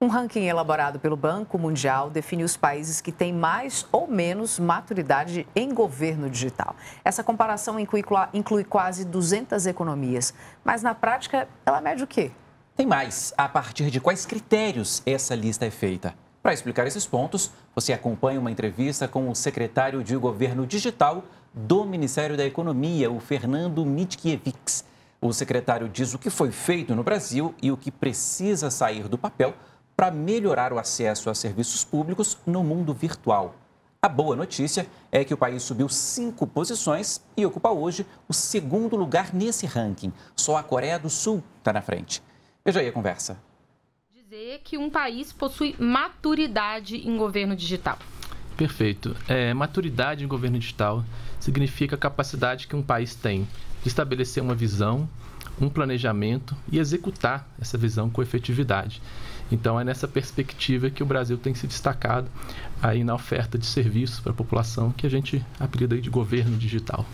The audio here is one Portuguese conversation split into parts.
Um ranking elaborado pelo Banco Mundial define os países que têm mais ou menos maturidade em governo digital. Essa comparação inclui quase 200 economias, mas na prática ela mede o quê? Tem mais. A partir de quais critérios essa lista é feita? Para explicar esses pontos, você acompanha uma entrevista com o secretário de Governo Digital do Ministério da Economia, o Fernando Mickiewicz. O secretário diz o que foi feito no Brasil e o que precisa sair do papel para melhorar o acesso a serviços públicos no mundo virtual. A boa notícia é que o país subiu 5 posições e ocupa hoje o 2º lugar nesse ranking. Só a Coreia do Sul está na frente. Veja aí a conversa. Dizer que um país possui maturidade em governo digital. Perfeito. Maturidade em governo digital significa a capacidade que um país tem de estabelecer uma visão, um planejamento e executar essa visão com efetividade. Então, é nessa perspectiva que o Brasil tem se destacado aí na oferta de serviços para a população, que a gente apelida aí de governo digital.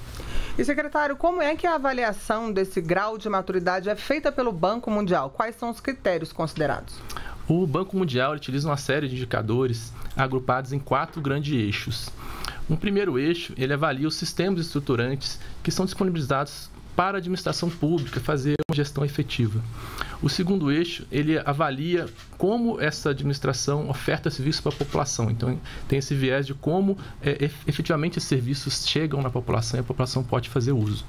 E, secretário, como é que a avaliação desse grau de maturidade é feita pelo Banco Mundial? Quais são os critérios considerados? O Banco Mundial utiliza uma série de indicadores agrupados em 4 grandes eixos. Um primeiro eixo, ele avalia os sistemas estruturantes que são disponibilizados para a administração pública fazer uma gestão efetiva. O segundo eixo, ele avalia como essa administração oferta serviços para a população. Então, tem esse viés de como efetivamente esses serviços chegam na população e a população pode fazer uso.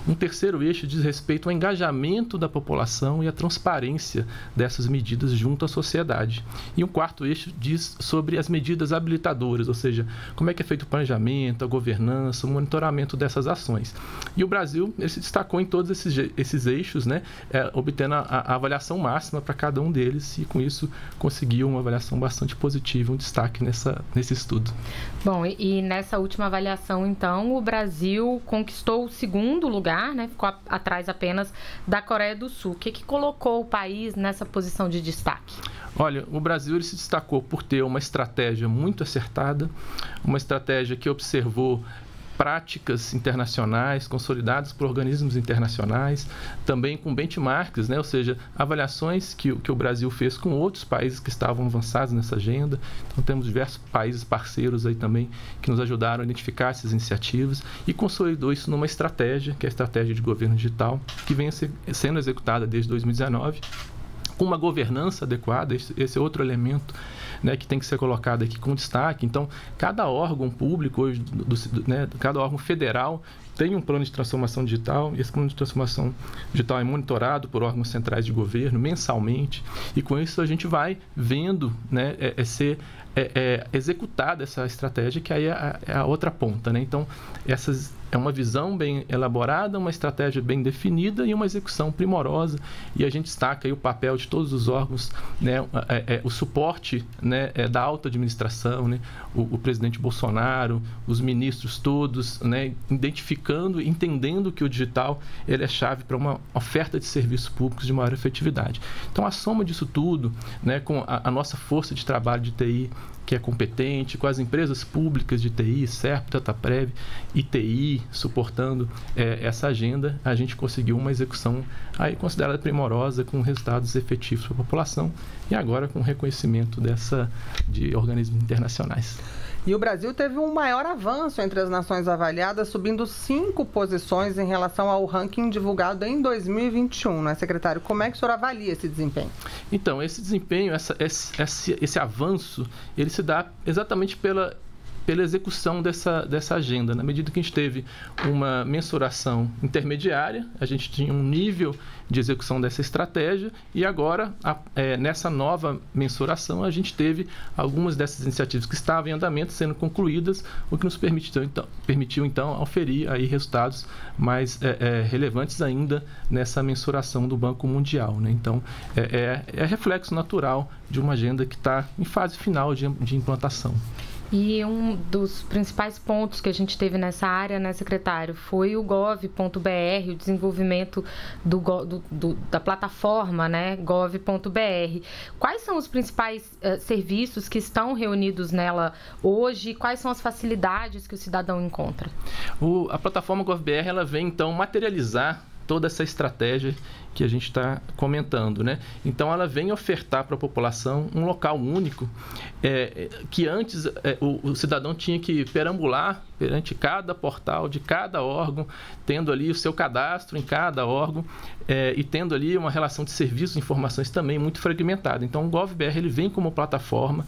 Um terceiro eixo diz respeito ao engajamento da população e à transparência dessas medidas junto à sociedade. E um quarto eixo diz sobre as medidas habilitadoras, ou seja, como é que é feito o planejamento, a governança, o monitoramento dessas ações. E o Brasil, ele se destacou em todos esses eixos, né, obtendo a avaliação máxima para cada um deles e, com isso, conseguiu uma avaliação bastante positiva, um destaque nesse estudo. Bom, e nessa última avaliação, então, o Brasil conquistou o 2º lugar, né, ficou atrás apenas da Coreia do Sul. O que colocou o país nessa posição de destaque? Olha, o Brasil ele se destacou por ter uma estratégia muito acertada, uma estratégia que observou práticas internacionais consolidadas por organismos internacionais, também com benchmarks, né? Ou seja, avaliações que o Brasil fez com outros países que estavam avançados nessa agenda. Então, temos diversos países parceiros aí também que nos ajudaram a identificar essas iniciativas e consolidou isso numa estratégia, que é a estratégia de governo digital, que vem sendo executada desde 2019, com uma governança adequada. Esse é outro elemento, né, que tem que ser colocado aqui com destaque. Então, cada órgão público, hoje, cada órgão federal tem um plano de transformação digital, e esse plano de transformação digital é monitorado por órgãos centrais de governo mensalmente, e com isso a gente vai vendo, né, ser executada essa estratégia, que aí é a outra ponta, né? Então, é uma visão bem elaborada, uma estratégia bem definida e uma execução primorosa, e a gente destaca aí o papel de todos os órgãos, né, o suporte, né, da alta administração, né, o presidente Bolsonaro, os ministros todos, né, identificando, entendendo que o digital ele é chave para uma oferta de serviços públicos de maior efetividade. Então, a soma disso tudo, né, com a nossa força de trabalho de TI, que é competente, com as empresas públicas de TI, SERP, Dataprev, ITI, suportando essa agenda, a gente conseguiu uma execução aí considerada primorosa, com resultados efetivos para a população e agora com reconhecimento de organismos internacionais. E o Brasil teve um maior avanço entre as nações avaliadas, subindo 5 posições em relação ao ranking divulgado em 2021, né, secretário? Como é que o senhor avalia esse desempenho? Então, esse desempenho, esse avanço, ele se dá exatamente pela execução dessa agenda. Na medida que a gente teve uma mensuração intermediária, a gente tinha um nível de execução dessa estratégia e agora, nessa nova mensuração, a gente teve algumas dessas iniciativas que estavam em andamento sendo concluídas, o que nos permitiu então, auferir aí resultados mais relevantes ainda nessa mensuração do Banco Mundial, né? Então, é reflexo natural de uma agenda que está em fase final de implantação. E um dos principais pontos que a gente teve nessa área, né, secretário, foi o gov.br, o desenvolvimento da plataforma, né, gov.br. Quais são os principais serviços que estão reunidos nela hoje? Quais são as facilidades que o cidadão encontra? A plataforma GovBR ela vem, então, materializar toda essa estratégia que a gente está comentando, né? Então, ela vem ofertar para a população um local único que antes o cidadão tinha que perambular perante cada portal de cada órgão, tendo ali o seu cadastro em cada órgão e tendo ali uma relação de serviços e informações também muito fragmentada. Então, o GovBR ele vem como plataforma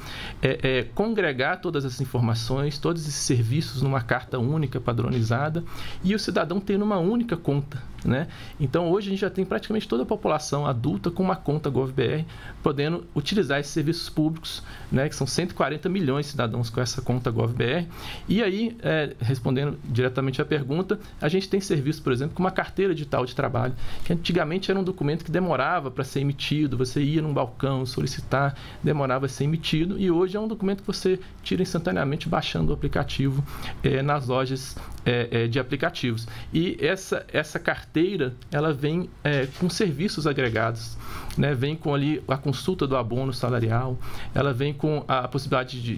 congregar todas essas informações, todos esses serviços numa carta única, padronizada, e o cidadão tendo uma única conta, né? Então, hoje a gente já tem praticamente toda a população adulta com uma conta GovBR, podendo utilizar esses serviços públicos, né, que são 140 milhões de cidadãos com essa conta GovBR. E aí, respondendo diretamente à pergunta, a gente tem serviço, por exemplo, como uma carteira digital de trabalho, que antigamente era um documento que demorava para ser emitido, você ia num balcão solicitar, demorava a ser emitido, e hoje é um documento que você tira instantaneamente baixando o aplicativo nas lojas de aplicativos. E essa carteira, ela vem com serviços agregados, né? Vem com ali a consulta do abono salarial, ela vem com a possibilidade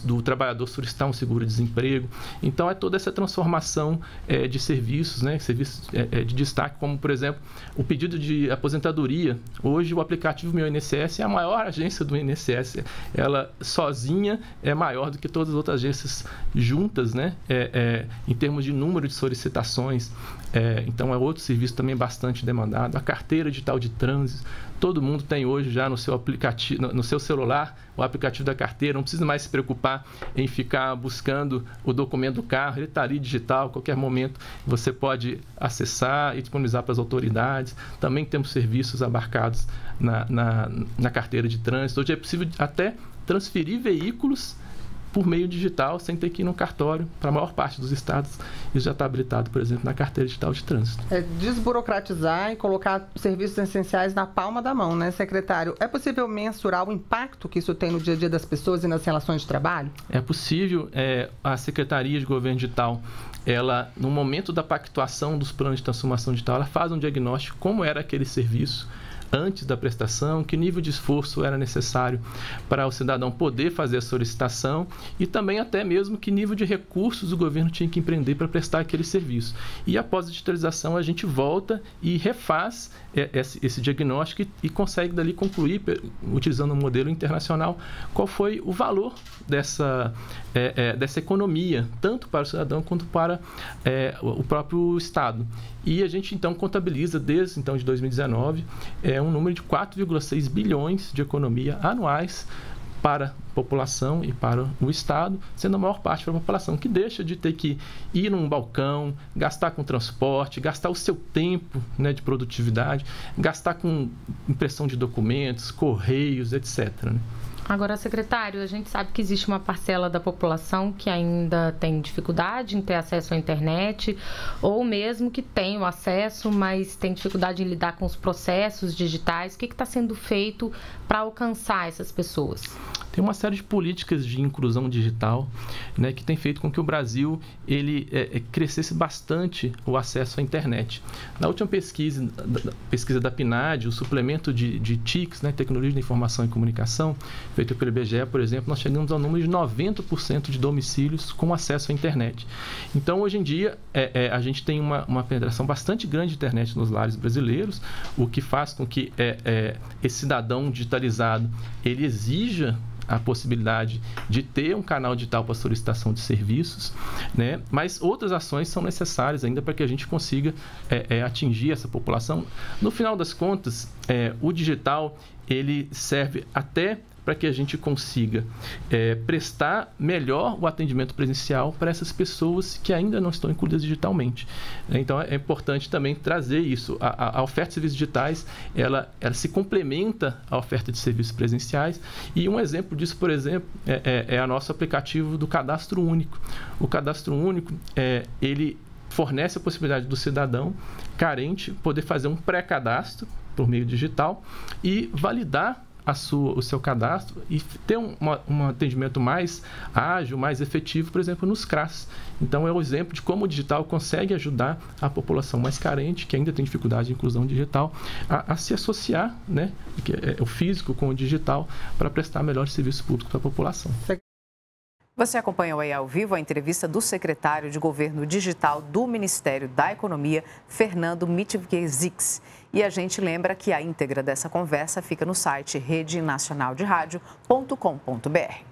do trabalhador solicitar um seguro-desemprego. Então, é toda essa transformação de serviços, né? Serviços de destaque, como, por exemplo, o pedido de aposentadoria. Hoje, o aplicativo Meu INSS é a maior agência do INSS. Ela sozinha é maior do que todas as outras agências juntas, né? Em termos de número de solicitações. Então, é outro serviço também bastante demandado. A carteira digital de trânsito. Todo mundo tem hoje já no seu aplicativo, no seu celular, o aplicativo da carteira. Não precisa mais se preocupar em ficar buscando o documento do carro. Ele está ali digital, a qualquer momento você pode acessar e disponibilizar para as autoridades. Também temos serviços abarcados na carteira de trânsito. Hoje é possível até transferir veículos por meio digital, sem ter que ir no cartório. Para a maior parte dos estados, isso já está habilitado, por exemplo, na carteira digital de trânsito. Desburocratizar e colocar serviços essenciais na palma da mão, né, secretário? É possível mensurar o impacto que isso tem no dia a dia das pessoas e nas relações de trabalho? É possível. A Secretaria de Governo Digital, ela, no momento da pactuação dos planos de transformação digital, ela faz um diagnóstico como era aquele serviço antes da prestação, que nível de esforço era necessário para o cidadão poder fazer a solicitação e também até mesmo que nível de recursos o governo tinha que empreender para prestar aquele serviço. E após a digitalização, a gente volta e refaz esse diagnóstico e consegue dali concluir, utilizando um modelo internacional, qual foi o valor dessa economia, tanto para o cidadão quanto para o próprio Estado. E a gente, então, contabiliza, desde então de 2019, um número de 4,6 bilhões de economia anuais para a população e para o Estado, sendo a maior parte para a população, que deixa de ter que ir num balcão, gastar com transporte, gastar o seu tempo, né, de produtividade, gastar com impressão de documentos, correios, etc., né? Agora, secretário, a gente sabe que existe uma parcela da população que ainda tem dificuldade em ter acesso à internet, ou mesmo que tem o acesso, mas tem dificuldade em lidar com os processos digitais. O que está sendo feito para alcançar essas pessoas? Tem uma série de políticas de inclusão digital, né, que tem feito com que o Brasil crescesse bastante o acesso à internet. Na última pesquisa da PNAD, o suplemento de TICs, né, Tecnologia da Informação e Comunicação, feito pelo IBGE, por exemplo, nós chegamos ao número de 90% de domicílios com acesso à internet. Então, hoje em dia, a gente tem uma penetração bastante grande de internet nos lares brasileiros, o que faz com que esse cidadão digitalizado, ele exija a possibilidade de ter um canal digital para solicitação de serviços, né? Mas outras ações são necessárias ainda para que a gente consiga atingir essa população. No final das contas, o digital, ele serve até para que a gente consiga prestar melhor o atendimento presencial para essas pessoas que ainda não estão incluídas digitalmente. Então, é importante também trazer isso. A oferta de serviços digitais, ela se complementa à oferta de serviços presenciais, e um exemplo disso, por exemplo, é o nosso aplicativo do Cadastro Único. O Cadastro Único, ele fornece a possibilidade do cidadão carente poder fazer um pré-cadastro por meio digital e validar o seu cadastro e ter um atendimento mais ágil, mais efetivo, por exemplo, nos CRAS. Então, é um exemplo de como o digital consegue ajudar a população mais carente, que ainda tem dificuldade de inclusão digital, a se associar, né, o físico com o digital, para prestar melhores serviços públicos para a população. Você acompanhou aí ao vivo a entrevista do secretário de Governo Digital do Ministério da Economia, Fernando Mitterkzix. E a gente lembra que a íntegra dessa conversa fica no site redenacionalderádio.com.br.